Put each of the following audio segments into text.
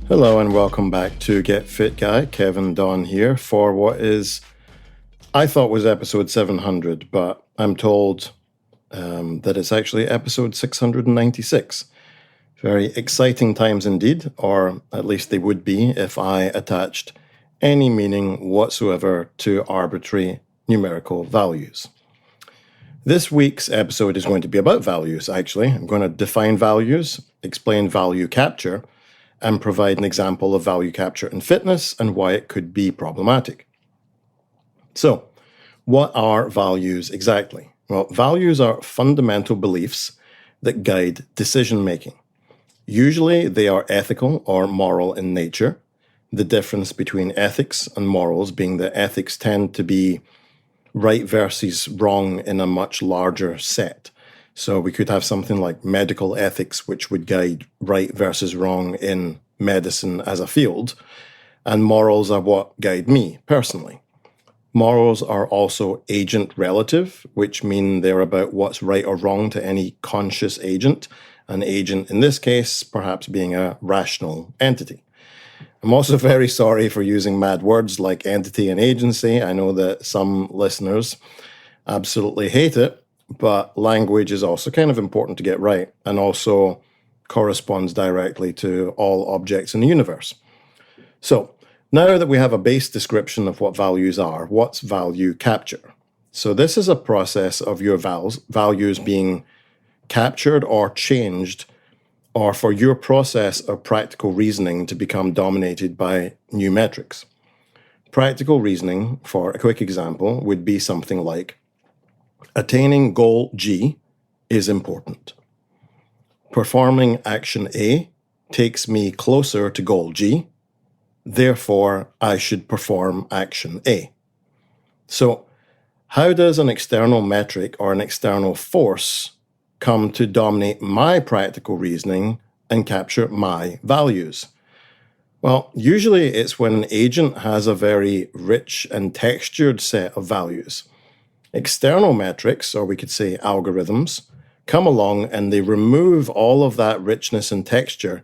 Hello and welcome back to Get Fit Guy. Kevin Don here for what is, I thought was episode 700, but I'm told that it's actually episode 696. Very exciting times indeed, or at least they would be if I attached any meaning whatsoever to arbitrary numerical values. This week's episode is going to be about values, actually. I'm going to define values, explain value capture, and provide an example of value capture in fitness and why it could be problematic. So, what are values exactly? Well, values are fundamental beliefs that guide decision making. Usually, they are ethical or moral in nature. The difference between ethics and morals being that ethics tend to be right versus wrong in a much larger set. So we could have something like medical ethics, which would guide right versus wrong in medicine as a field. And morals are what guide me personally. Morals are also agent relative, which mean they're about what's right or wrong to any conscious agent. An agent, in this case, perhaps being a rational entity. I'm also very sorry for using mad words like entity and agency. I know that some listeners absolutely hate it. But language is also kind of important to get right and also corresponds directly to all objects in the universe. So now that we have a base description of what values are, what's value capture? So this is a process of your values being captured or changed, or for your process of practical reasoning to become dominated by new metrics. Practical reasoning, for a quick example, would be something like, attaining goal G is important. Performing action A takes me closer to goal G. Therefore, I should perform action A. So, how does an external metric or an external force come to dominate my practical reasoning and capture my values? Well, usually it's when an agent has a very rich and textured set of values. External metrics, or we could say algorithms, come along and they remove all of that richness and texture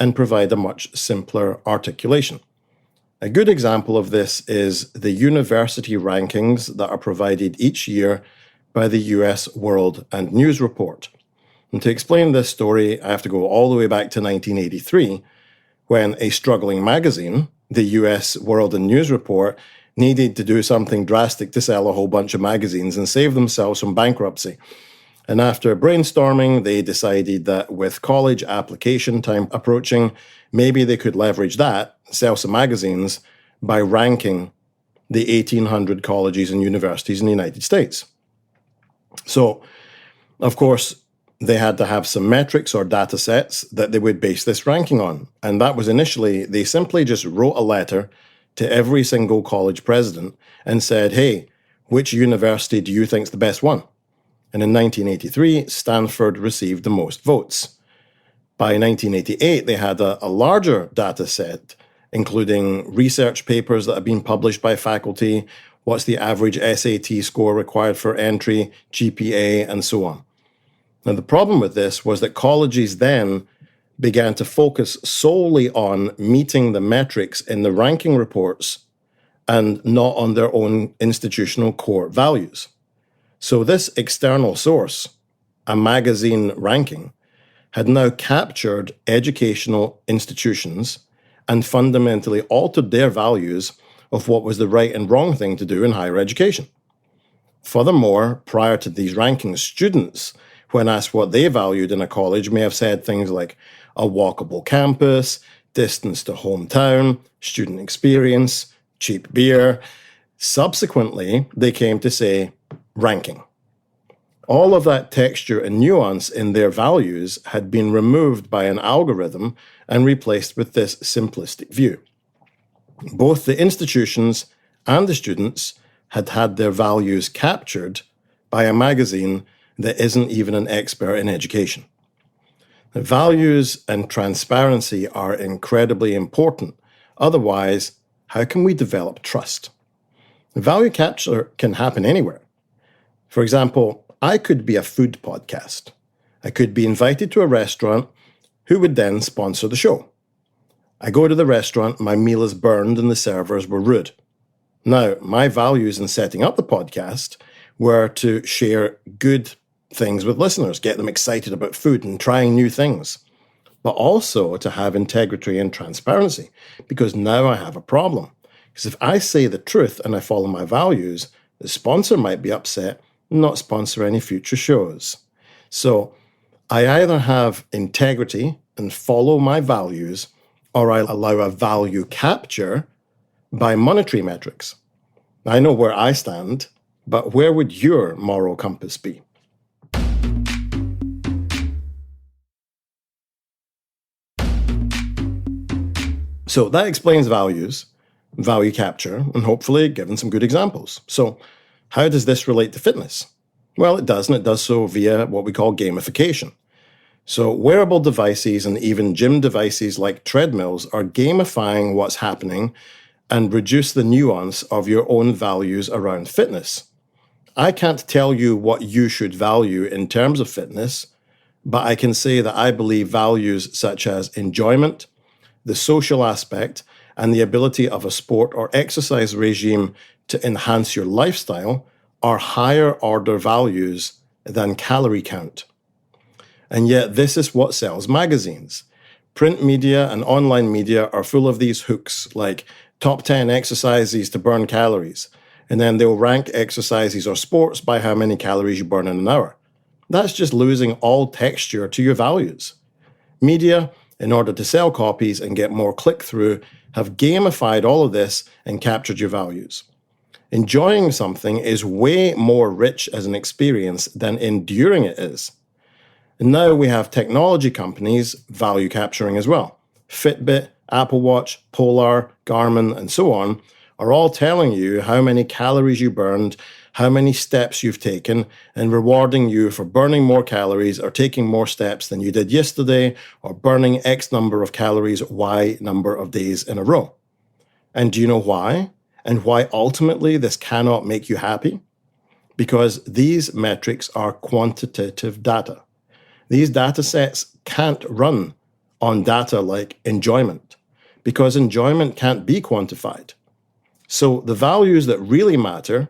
and provide a much simpler articulation. A good example of this is the university rankings that are provided each year by the US World and News Report. And to explain this story, I have to go all the way back to 1983, when a struggling magazine, the US World and News Report, needed to do something drastic to sell a whole bunch of magazines and save themselves from bankruptcy. And after brainstorming, they decided that with college application time approaching, maybe they could leverage that, sell some magazines, by ranking the 1,800 colleges and universities in the United States. So, of course, they had to have some metrics or data sets that they would base this ranking on. And that was initially, they simply just wrote a letter to every single college president and said, hey, which university do you think is the best one? And in 1983, Stanford received the most votes. By 1988, they had a larger data set, including research papers that have been published by faculty, what's the average SAT score required for entry, GPA, and so on. Now, the problem with this was that colleges then began to focus solely on meeting the metrics in the ranking reports and not on their own institutional core values. So this external source, a magazine ranking, had now captured educational institutions and fundamentally altered their values of what was the right and wrong thing to do in higher education. Furthermore, prior to these rankings, students, when asked what they valued in a college, may have said things like a walkable campus, distance to hometown, student experience, cheap beer. Subsequently, they came to say ranking. All of that texture and nuance in their values had been removed by an algorithm and replaced with this simplistic view. Both the institutions and the students had had their values captured by a magazine that isn't even an expert in education. The values and transparency are incredibly important. Otherwise, how can we develop trust? Value capture can happen anywhere. For example, I could be a food podcast. I could be invited to a restaurant who would then sponsor the show. I go to the restaurant, my meal is burned, and the servers were rude. Now, my values in setting up the podcast were to share good things with listeners, get them excited about food and trying new things, but also to have integrity and transparency, because now I have a problem. Because if I say the truth and I follow my values, the sponsor might be upset and not sponsor any future shows. So I either have integrity and follow my values, or I allow a value capture by monetary metrics. I know where I stand, but where would your moral compass be? So that explains values, value capture, and hopefully given some good examples. So how does this relate to fitness? Well, it does, and it does so via what we call gamification. So wearable devices and even gym devices like treadmills are gamifying what's happening and reduce the nuance of your own values around fitness. I can't tell you what you should value in terms of fitness, but I can say that I believe values such as enjoyment, the social aspect, and the ability of a sport or exercise regime to enhance your lifestyle are higher order values than calorie count. And yet this is what sells magazines. Print media and online media are full of these hooks like top 10 exercises to burn calories, and then they'll rank exercises or sports by how many calories you burn in an hour. That's just losing all texture to your values. Media, in order to sell copies and get more click-through, have gamified all of this and captured your values. Enjoying something is way more rich as an experience than enduring it is. And now we have technology companies value capturing as well. Fitbit, Apple Watch, Polar, Garmin, and so on are all telling you how many calories you burned, how many steps you've taken, and rewarding you for burning more calories or taking more steps than you did yesterday, or burning X number of calories, Y number of days in a row. And do you know why? And why ultimately this cannot make you happy? Because these metrics are quantitative data. These data sets can't run on data like enjoyment, because enjoyment can't be quantified. So the values that really matter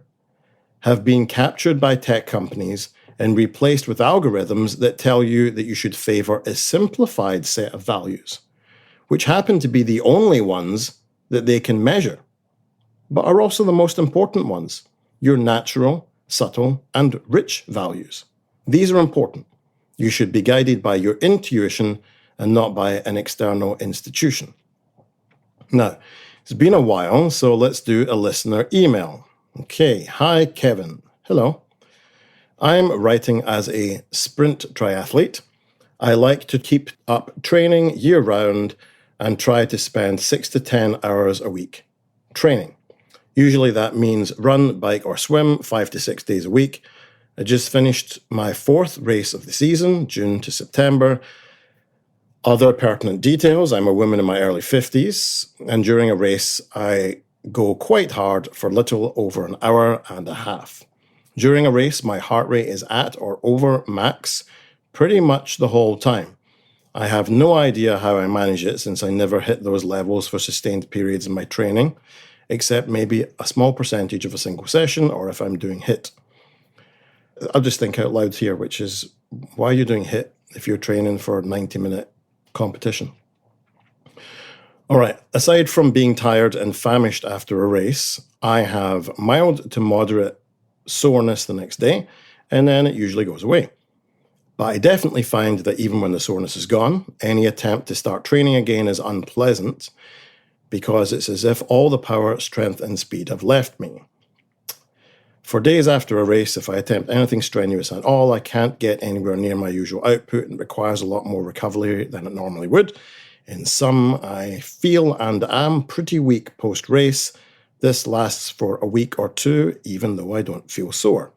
have been captured by tech companies and replaced with algorithms that tell you that you should favor a simplified set of values, which happen to be the only ones that they can measure, but are also the most important ones, your natural, subtle, and rich values. These are important. You should be guided by your intuition and not by an external institution. Now, it's been a while, so let's do a listener email. Okay, hi Kevin. Hello. I'm writing as a sprint triathlete. I like to keep up training year-round and try to spend 6 to 10 hours a week training. Usually that means run, bike, or swim 5 to 6 days a week. I just finished my 4th race of the season, June to September. Other pertinent details, I'm a woman in my early 50s, and during a race, I go quite hard for little over an hour and a half. During a race, my heart rate is at or over max pretty much the whole time. I have no idea how I manage it since I never hit those levels for sustained periods in my training, except maybe a small percentage of a single session or if I'm doing HIIT. I'll just think out loud here, which is, why are you doing HIIT if you're training for a 90-minute competition? All right, aside from being tired and famished after a race, I have mild to moderate soreness the next day, and then it usually goes away. But I definitely find that even when the soreness is gone, any attempt to start training again is unpleasant because it's as if all the power, strength, and speed have left me. For days after a race, if I attempt anything strenuous at all, I can't get anywhere near my usual output and requires a lot more recovery than it normally would. In sum, I feel and am pretty weak post-race. This lasts for a week or two, even though I don't feel sore.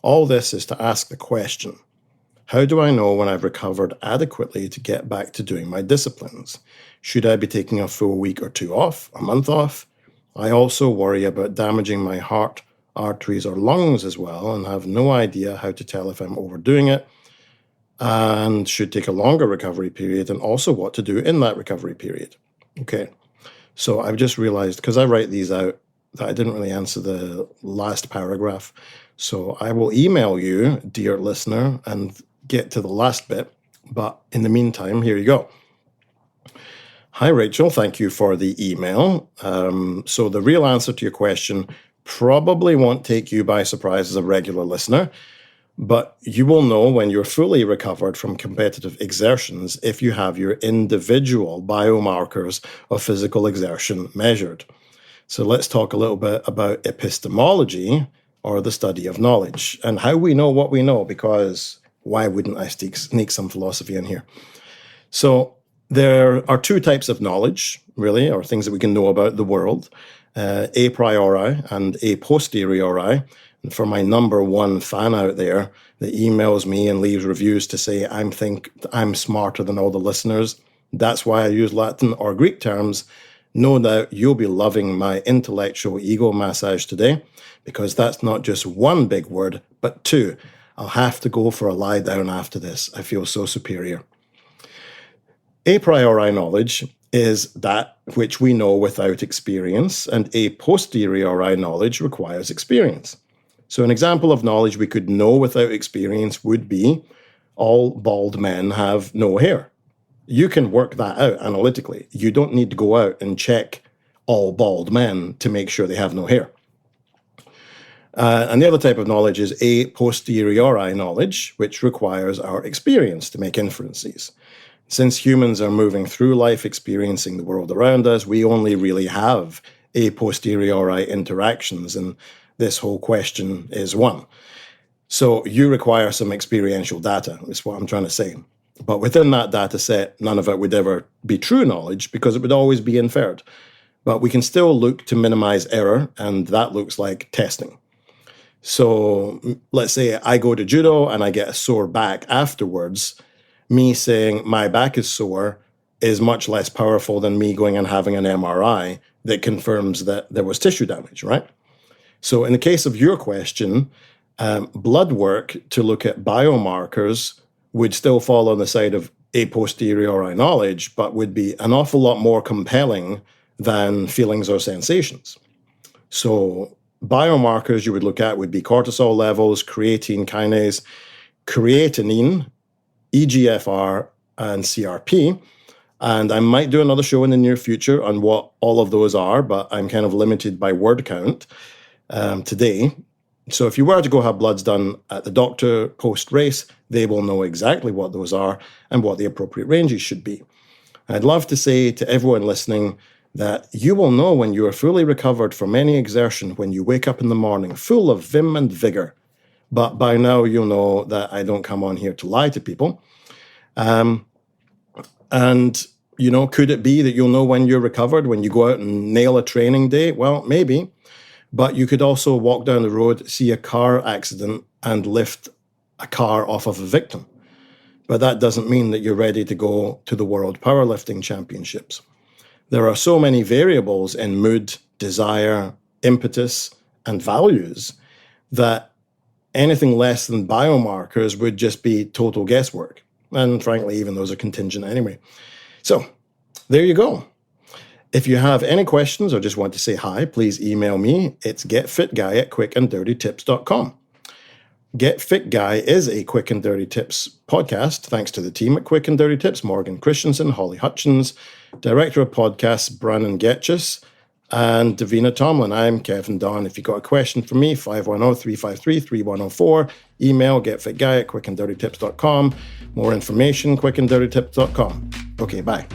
All this is to ask the question, how do I know when I've recovered adequately to get back to doing my disciplines? Should I be taking a full week or two off, a month off? I also worry about damaging my heart, arteries, or lungs as well, and have no idea how to tell if I'm overdoing it and should take a longer recovery period, and also what to do in that recovery period. Okay. So I've just realized, because I write these out, that I didn't really answer the last paragraph. So I will email you, dear listener, and get to the last bit. But in the meantime, here you go. Hi, Rachel. Thank you for the email. So the real answer to your question probably won't take you by surprise as a regular listener, but you will know when you're fully recovered from competitive exertions if you have your individual biomarkers of physical exertion measured. So let's talk a little bit about epistemology, or the study of knowledge, and how we know what we know, because why wouldn't I sneak some philosophy in here? So there are two types of knowledge, really, or things that we can know about the world, a priori and a posteriori. And for my number one fan out there that emails me and leaves reviews to say I'm smarter than all the listeners, that's why I use Latin or Greek terms. No doubt you'll be loving my intellectual ego massage today, because that's not just one big word, but two. I'll have to go for a lie down after this. I feel so superior. A priori knowledge is that which we know without experience, and a posteriori knowledge requires experience. So an example of knowledge we could know without experience would be all bald men have no hair. You can work that out analytically. You don't need to go out and check all bald men to make sure they have no hair. And the other type of knowledge is a posteriori knowledge, which requires our experience to make inferences. Since humans are moving through life experiencing the world around us, we only really have a posteriori interactions, and this whole question is one. So you require some experiential data, is what I'm trying to say. But within that data set, none of it would ever be true knowledge, because it would always be inferred. But we can still look to minimize error, and that looks like testing. So let's say I go to judo and I get a sore back afterwards. Me saying my back is sore is much less powerful than me going and having an MRI that confirms that there was tissue damage, right? So in the case of your question, blood work to look at biomarkers would still fall on the side of a posteriori knowledge, but would be an awful lot more compelling than feelings or sensations. So biomarkers you would look at would be cortisol levels, creatine kinase, creatinine, EGFR, and CRP. And I might do another show in the near future on what all of those are, but I'm kind of limited by word count today. So if you were to go have bloods done at the doctor post-race, they will know exactly what those are and what the appropriate ranges should be. I'd love to say to everyone listening that you will know when you are fully recovered from any exertion when you wake up in the morning full of vim and vigor. But by now you'll know that I don't come on here to lie to people. And, could it be that you'll know when you're recovered, when you go out and nail a training day? Well, maybe. But you could also walk down the road, see a car accident, and lift a car off of a victim. But that doesn't mean that you're ready to go to the World Powerlifting Championships. There are so many variables in mood, desire, impetus, and values that anything less than biomarkers would just be total guesswork. And frankly, even those are contingent anyway. So there you go. If you have any questions or just want to say hi, please email me. It's getfitguy@quickanddirtytips.com. Get Fit Guy is a Quick and Dirty Tips podcast, thanks to the team at Quick and Dirty Tips, Morgan Christensen, Holly Hutchins, Director of Podcasts, Brannon Getchus, and Davina Tomlin. I'm Kevin Don. If you've got a question for me, 510-353-3104. Email getfitguy@quickanddirtytips.com. More information, quickanddirtytips.com. Okay, bye.